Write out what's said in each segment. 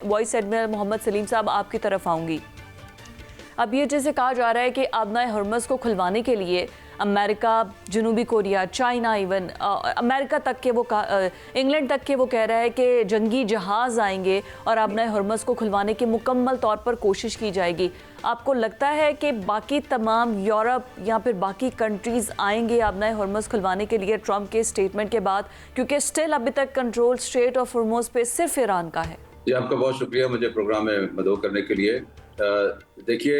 Vice admiral Mohammad Salim साहब, आपकी तरफ आऊँगी। अब ये जैसे कहा जा रहा है कि आबनाए हरमज़ को खुलवाने के लिए अमेरिका, जनूबी कोरिया, चाइना, इवन अमेरिका तक के इंग्लैंड तक के वो कह रहा है कि जंगी जहाज़ आएंगे और आबनाए हरमज़ को खुलवाने की मुकम्मल तौर पर कोशिश की जाएगी। आपको लगता है कि बाकी तमाम यूरोप या फिर बाकी कंट्रीज़ आएंगे आबनाए हरमज़ खुलवाने के लिए ट्रंप के स्टेटमेंट के बाद, क्योंकि स्टिल अभी तक कंट्रोल स्ट्रेट ऑफ हरमज़ पे सिर्फ ईरान का है? जी, आपका बहुत शुक्रिया मुझे प्रोग्राम में मदऊ करने के लिए। देखिए,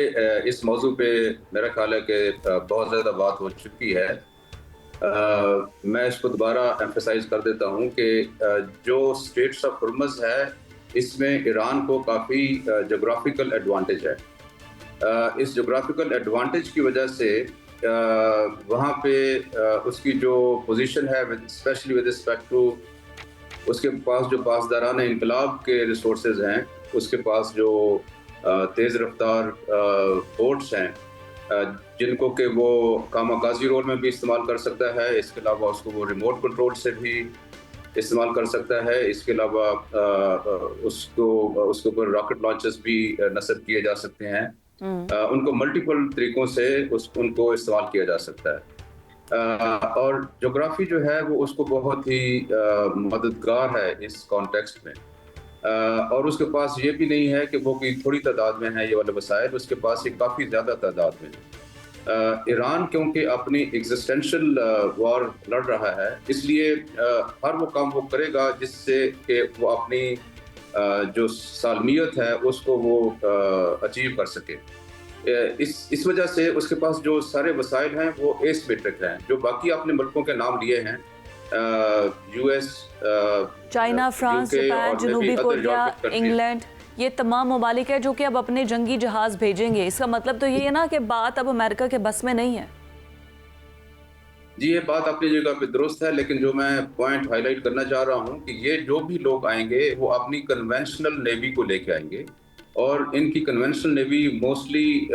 इस मौजू पे मेरा ख्याल है कि बहुत ज़्यादा बात हो चुकी है। मैं इसको दोबारा एम्फसाइज कर देता हूँ कि जो स्ट्रेट्स ऑफ हरमज़ है, इसमें ईरान को काफ़ी जोग्राफिकल एडवांटेज है। इस जोग्राफिकल एडवांटेज की वजह से वहाँ पे उसकी जो पोजीशन है, स्पेशली विद रिस्पेक्ट टू उसके पास जो पासदारान इनकलाब के रिसोर्सेज हैं, उसके पास जो तेज़ रफ्तार बोट्स हैं जिनको कि वो कामाकाजी रोल में भी इस्तेमाल कर सकता है। इसके अलावा उसको वो रिमोट कंट्रोल से भी इस्तेमाल कर सकता है। इसके अलावा उसके ऊपर रॉकेट लॉन्चर्स भी नस्ब किए जा सकते हैं। उनको मल्टीपल तरीक़ों से उनको इस्तेमाल किया जा सकता है। और जोग्राफी जो है वो उसको बहुत ही मददगार है इस कॉन्टेक्स्ट में। और उसके पास ये भी नहीं है कि वो कोई थोड़ी तादाद में है ये वाले वसाइल, उसके पास ये काफ़ी ज़्यादा तादाद में है। ईरान क्योंकि अपनी एग्जिस्टेंशियल वॉर लड़ रहा है, इसलिए हर वो काम वो करेगा जिससे कि वो अपनी जो सालमियत है उसको वो अचीव कर सके। इस वजह से उसके पास जो सारे वसाइल हैं वो एसिमेट्रिक हैं। जो बाकी आपने मुल्कों के नाम लिए हैं, यूएस, चाइना, फ्रांस, जापान, जनूबी कोरिया, इंग्लैंड, ये तमाम ममालिक है जो कि अब अपने जंगी जहाज भेजेंगे। इसका मतलब तो ये है ना कि बात अब अमेरिका के बस में नहीं है। जी, ये बात अपनी जगह पे दुरुस्त है, लेकिन जो मैं पॉइंट हाईलाइट करना चाह रहा हूँ कि ये जो भी लोग आएंगे वो अपनी कन्वेंशनल नेवी को लेके आएंगे, और इनकी कन्वेंशनल नेवी मोस्टली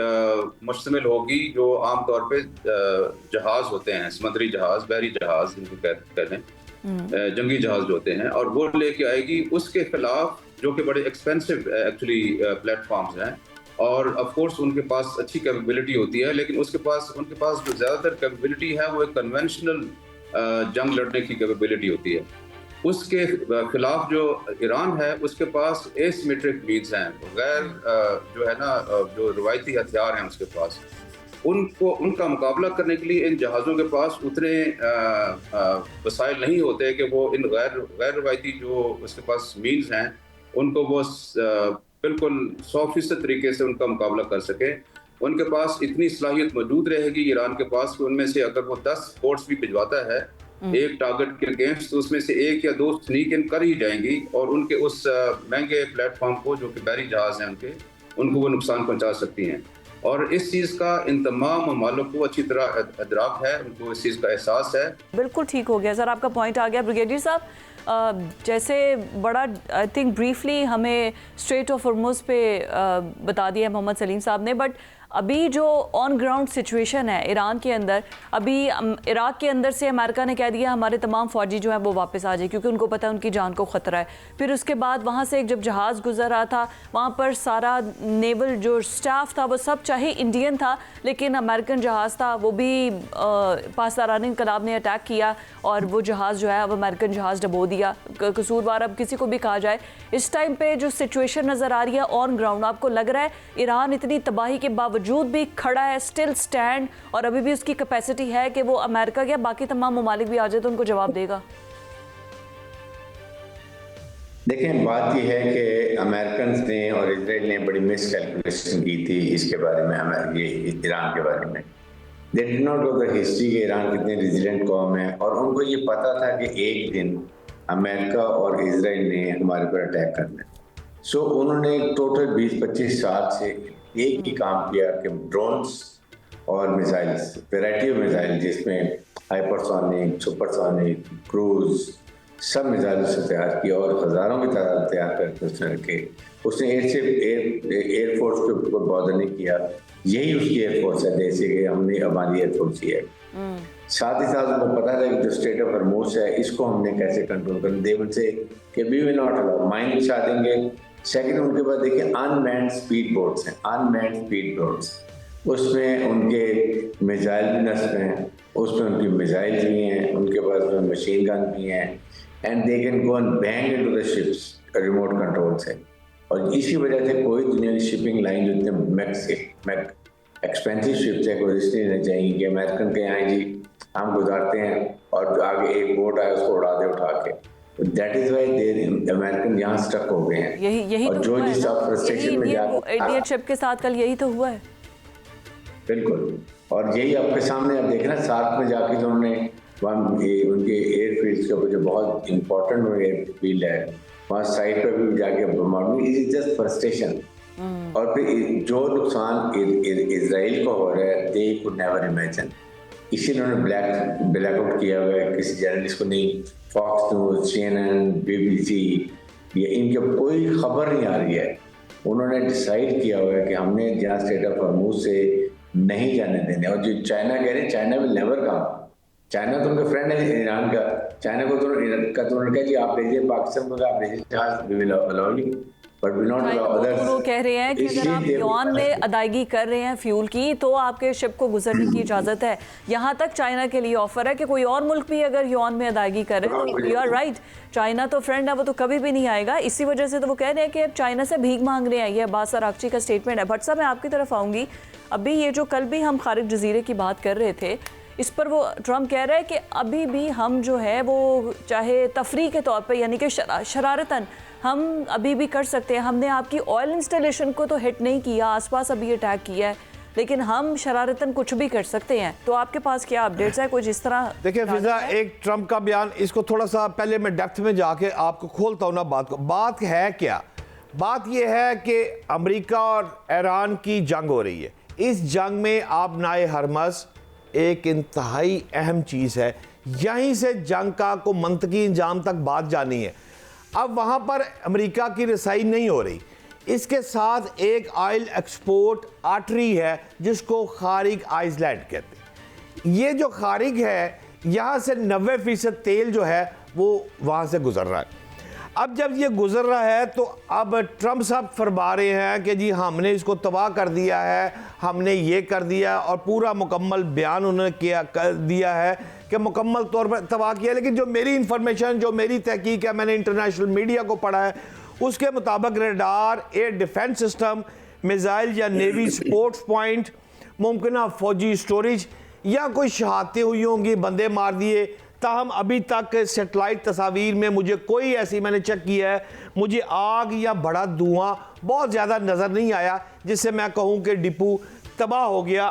मुश्तमिल होगी जो आमतौर पे जहाज़ होते हैं, समुद्री जहाज़, बहरी जहाज़ जिनको कहते हैं, जंगी जहाज़ जो होते हैं, और वो लेके आएगी। उसके खिलाफ जो कि बड़े एक्सपेंसिव एक्चुअली प्लेटफॉर्म्स हैं, और ऑफ कोर्स उनके पास अच्छी कैपेबिलिटी होती है, लेकिन उनके पास जो ज़्यादातर कैपेबिलिटी है वो एक कन्वेंशनल जंग लड़ने की कैपेबिलिटी होती है। उसके खिलाफ जो ईरान है उसके पास एसिमेट्रिक मीन्स हैं, गैर जो है ना जो रवायती हथियार हैं उसके पास, उनका मुकाबला करने के लिए इन जहाज़ों के पास उतने वसाइल नहीं होते कि वो इन गैर रवायती जो उसके पास मीन्स हैं उनको वो बिल्कुल 100% तरीके से उनका मुकाबला कर सके। उनके पास इतनी सलाहियत मौजूद रहेगी ईरान के पास कि उनमें से अगर वो 10 बोट्स भी भिजवाता है एक टारगेट के अगेंस्ट, तो उसमें से 1 या 2 स्नीक इन कर ही जाएंगी, और उनके उस महंगे प्लेटफॉर्म को जो कि बहरी जहाज हैं उनको वो नुकसान पहुंचा सकती हैं। और इस चीज़ का इन तमाम ममालिक को अच्छी तरह इदराक है, उनको इस चीज़ का एहसास है। बिल्कुल ठीक हो गया सर, आपका पॉइंट आ गया। ब्रिगेडियर साहब, जैसे बड़ा आई थिंक ब्रीफली हमें स्ट्रेट ऑफ हॉर्मुज़ पे बता दिया मोहम्मद सलीम साहब ने, बट अभी जो ऑन ग्राउंड सिचुएशन है ईरान के अंदर, अभी इराक़ के अंदर से अमेरिका ने कह दिया हमारे तमाम फ़ौजी जो हैं वो वापस आ जाए, क्योंकि उनको पता है उनकी जान को ख़तरा है। फिर उसके बाद वहाँ से एक जब जहाज़ गुजर रहा था, वहाँ पर सारा नेवल जो स्टाफ था वो सब चाहे इंडियन था, लेकिन अमेरिकन जहाज़ था, वो भी पासदारान इनकलाब ने अटैक किया और वो जहाज़ जो है अब अमेरिकन जहाज़ डबो दिया। कसूरवार अब किसी को भी कहा जाए। इस टाइम पे जो सिचुएशन नज़र आ रही है ऑन ग्राउंड, आपको लग रहा है ईरान इतनी तबाही के बावजूद भी खड़ा है, स्टिल स्टैंड, और अभी भी उसकी कैपेसिटी है कि वो अमेरिका या बाकी तमाम ममालिक भी आ जाए तो उनको जवाब देगा? देखें, बात यह है कि अमेरिकन ने और इजराइल ने बड़ी मिस कैलकुलेशन की थी इसके बारे में, ये ईरान के बारे में। They did not know the history कि ईरान कितनी रेजिलेंट कौम है, और उनको ये पता था कि एक दिन अमेरिका और इजराइल ने हमारे पर अटैक करना है। सो उन्होंने टोटल 20-25 साल से एक ही काम किया कि ड्रोन्स और मिसाइल्स, वैरायटी ऑफ मिसाइल, जिसमें हाइपरसोनिक, सुपरसोनिक, क्रूज, सब मिसाइलों से तैयार किया और हज़ारों की तादाद तैयार करके उसने रखे। उसने एयरफोर्स के ऊपर बॉर्डर नहीं किया, यही उसकी एयरफोर्स है, जैसे कि हमने हमारी एयरफोर्स ही है। साथ ही साथ उनको पता था कि जो स्ट्रेट ऑफ हॉर्मुज़ है इसको हमने कैसे कंट्रोल करना। दे विल से कि we will not allow, mine बिछा देंगे, सेकंड, उनके पास देखिए अनमैन्ड स्पीड बोट्स हैं, अनमैन्ड स्पीड बोट्स, उसमें उनके मिसाइल भी नस्ब हैं, उसमें उनकी मिसाइल भी हैं, उनके पास मशीन गन भी हैं, and they can go and bang into the ships remote control से। और इसी वजह से कोई दुनिया की शिपिंग लाइन जो इतने एक्सपेंसिव शिप्स है, कोई रिस्क नहीं लेना चाहिए कि अमेरिकन के यहाँ जी हम गुजारते हैं और आगे एक बोट आए उसको उड़ा दे उठा के। That is why they American यहाँ स्टक हो गए हैं। यही और तो जो हुआ है जिस ना? फ्रस्ट्रेशन में जाकर इंडियन शिप के साथ कल यही तो हुआ है। बिल्कुल, और यही आपके सामने आप देख रहे हैं, सार्क में जाके जो उन्होंने उनके एयरफील्ड के ऊपर जो बहुत इंपॉर्टेंट एयरफील्ड है वहाँ साइड पर भी जाके बॉम्बिंग इज जस्ट फ्रस्ट्रेशन। और फिर जो नुकसान इजराइल को हो रहा है दे कुड नेवर इमेजिन। इसी उन्होंने ब्लैकआउट किया हुआ है, किसी जर्नलिस्ट को नहीं, फॉक्स न्यूज, CNN, BBC, ये इनके कोई खबर नहीं आ रही है। उन्होंने डिसाइड किया हुआ है कि हमने जहाँ स्ट्रेट ऑफ हॉर्मुज से नहीं जाने देने। और जो चाइना कह रहे हैं, China will never come. China तो उनका फ्रेंड है ईरान का, चाइना को तो उन्होंने कहा जी आप भेजिए, पाकिस्तान को आप भेजिए जहाज, we will allow you but will not allow others. वो कह रहे हैं कि अगर आप युआन में अदायगी कर रहे हैं फ्यूल की तो आपके शिप को गुजरने की इजाजत है। यहाँ तक चाइना के लिए ऑफर है कि कोई और मुल्क भी अगर युआन में अदायगी कर रहे हैं तो यू आर राइट, चाइना तो फ्रेंड है, वो तो कभी भी नहीं आएगा। इसी वजह से तो वो कह रहे हैं कि अब चाइना से भीख मांग रहे हैं। ये अब्बास अरागची का स्टेटमेंट है। भट्ट साहब मैं आपकी तरफ आऊँगी। अभी ये जो कल भी हम खारिज जजीरे की बात कर रहे थे, इस पर वो ट्रम्प कह रहा है कि अभी भी हम जो है वो चाहे तफरी के तौर पे यानी कि शरारतन हम अभी भी कर सकते हैं। हमने आपकी ऑयल इंस्टॉलेशन को तो हिट नहीं किया, आसपास अभी अटैक किया है, लेकिन हम शरारतन कुछ भी कर सकते हैं। तो आपके पास क्या अपडेट्स है कुछ इस तरह? देखिए फिजा, एक ट्रम्प का बयान, इसको थोड़ा सा पहले मैं डेप्थ में जाके आपको खोलता हूँ ना बात को। बात है क्या? बात यह है कि अमेरिका और ईरान की जंग हो रही है। इस जंग में आप नाए हरमस एक इंतहाई अहम चीज़ है। यहीं से जंग का को मंतकी इंजाम तक बात जानी है। अब वहाँ पर अमेरिका की रसाई नहीं हो रही। इसके साथ एक ऑयल एक्सपोर्ट आर्टरी है जिसको खारिग आइसलैंड कहते हैं। ये जो खारिग है, यहाँ से 90% तेल जो है वो वहाँ से गुजर रहा है। अब जब ये गुजर रहा है तो अब ट्रम्प साहब फरमा रहे हैं कि जी हमने इसको तबाह कर दिया है, हमने ये कर दिया, और पूरा मुकम्मल बयान उन्होंने कर दिया है कि मुकम्मल तौर पर तबाह किया। लेकिन जो मेरी इंफॉर्मेशन, जो मेरी तहकीक है, मैंने इंटरनेशनल मीडिया को पढ़ा है, उसके मुताबिक radar, air defence system, missile या नेवी स्पोर्ट्स पॉइंट, मुमकिन फौजी स्टोरेज या कोई शहादतें हुई होंगी, बंदे मार दिए। ताहम अभी तक सेटेलाइट तस्वीर में मुझे कोई ऐसी, मैंने चेक किया है, मुझे आग या बड़ा धुआं बहुत ज़्यादा नज़र नहीं आया जिससे मैं कहूँ कि डिपो तबाह हो गया।